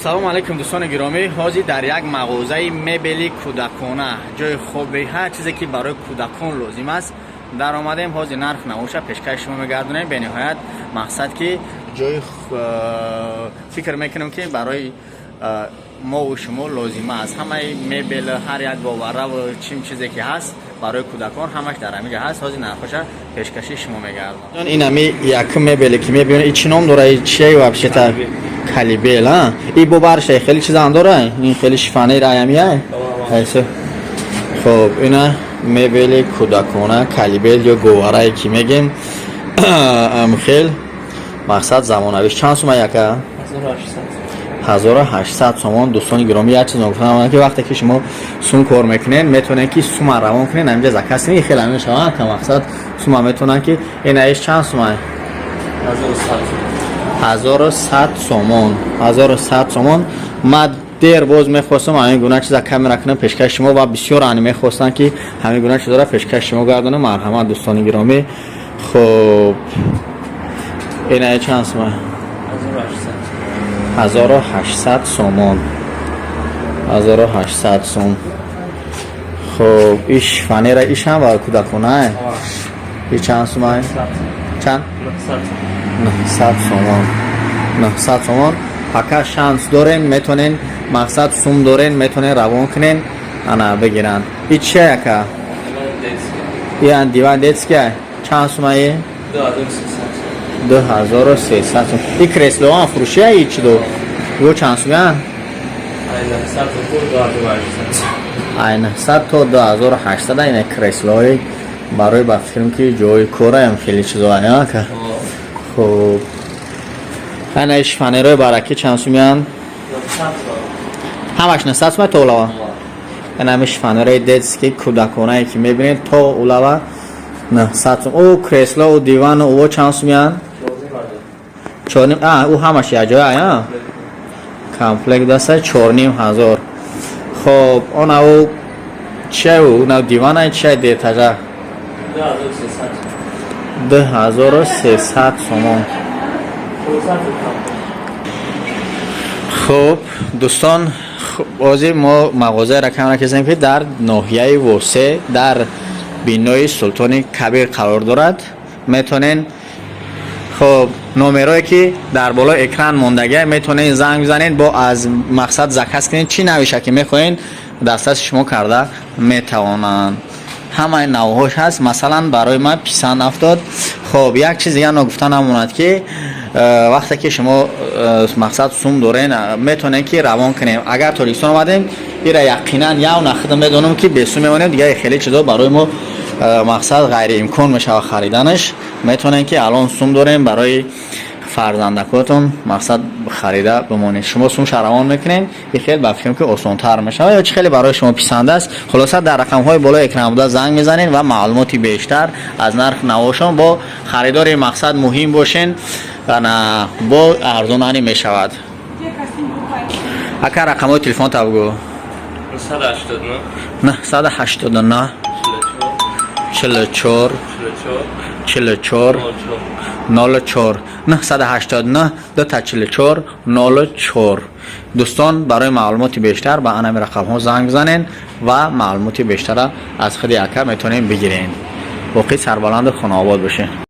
салом алайкум дӯстони гиромӣ. ҳозир дар як мағозаи мебели кӯдакона, ҷои хобӣ, ҳар чизе ки барои кӯдакон лозим аст дар омадем. ҳозир нарх намоша пешкаш шумо мегардонем. бениҳоят мақсад ки ҷои фикр мекунем ки барои мову шумо лозим аст. ҳамаи мебел, ҳар як бовараву чим чизе ки ҳаст барои кӯдакон ҳамаш дар ҳамиҷа ҳаст. ҳозир нархоша пешкаши шумо мегардонем. ин ами якум мебеле ки мебинед, чи ном дора, чи вообще-то калибел, а? И бобарша хеле чизан дора, ин хеле шифанер аямия. Айса. Хоб, ина мебели кӯдакона калибел ё говорае ки мегем амхел мақсад замонавӣ. Чанд сум яка? 1800 сомон. дӯстони гиромӣ, як чиз гуфтам ки вақте ки шумо сум кор мекунед метавонед ки сума равон кунед. амҷа закас не хеле мешавад, ка мақсад сума метавонанд ки ина иш чанд сум ай? 1100 сомон. 1100 сомон. ма дер боз мехостам ҳамин гуна чиза камера кунам пешкаш шумо ва бисёр ани мехостам ки ҳамин гуна чизара пешкаш шумо гардонам. марҳамат дӯстони гиромӣ. хуб, ина чанд сум ай? 1800 сомон. 1800 сом. хуб, иш фанера иш ҳам бар кӯдакона ай? И чанд сум ай? Чанд? 900 сомон. 900 сомон. Пока шанс дорен метонен мақсад сум дорен метонен равон кунен ана бигиран. И чи яка? Ян диван детский чанд сум ай? 2300 сом. И кресло ан фурӯши ай чи до? Ё чанд сум ан? Айна 100 то 2800 ай креслои барои ба филм ки ҷои кораям хеле чизо ай ка. хуб, ана иш фанерои бараки чанд сум ян? ҳамаш 900 сум то улава. ана иш фанерои детский кӯдаконае ки мебинед то улава 900 сум. о кресло у диван у чанд сум ян? 4 у ҳамаш яҷоя ай а? комплект даста 4500. хоб, она у чай у на диван ай чай детажа 2300 сомон. хуб дӯстон, ҳозир мо мағозаи рақамра кардем ки дар ноҳияи восе дар бинои Султони Кабир қарор дорад. метонен хуб номерое ки дар болои экран мондагӣ метонен занг бизанед, бо аз мақсад заказ кунед чи навиша ки мехоҳед дастраси шумо карда метавонанд. ҳамаи навъҳош ҳаст. масалан барои ман писанд афтод. хуб, як чиз дига ногуфта намонад ки вақте ки шумо мақсад сум дорен метонед ки равон кунем. агар торикистон омадем ира яқинан яв нахида медонам ки бесум мемонем. дига хеле чизо барои мо мақсад ғайриимкон мешава хариданаш. метонем ки алон сум дорем барои фарзандакотон мақсад харида бимонед. шумо сумша равон мекунед. и хеле ба фикрам ки осонтар мешава ё чи хеле барои шумо писанд аст. хулоса дар рақамҳои болои экран буда занг мезанед ва маълумоти бештар аз нарх навошон бо харидори мақсад муҳим бошен. ана бо арзонани мешавад. ака рақамҳои телефонта бигӯ. 189 44 44 04 989 244 04. дӯстон барои маълумоти бештар ба анами рақамҳо занг бизанед ва маълумоти бештара аз худи ака метонед бигиред. боқӣ сарбаланду хунообод бошед.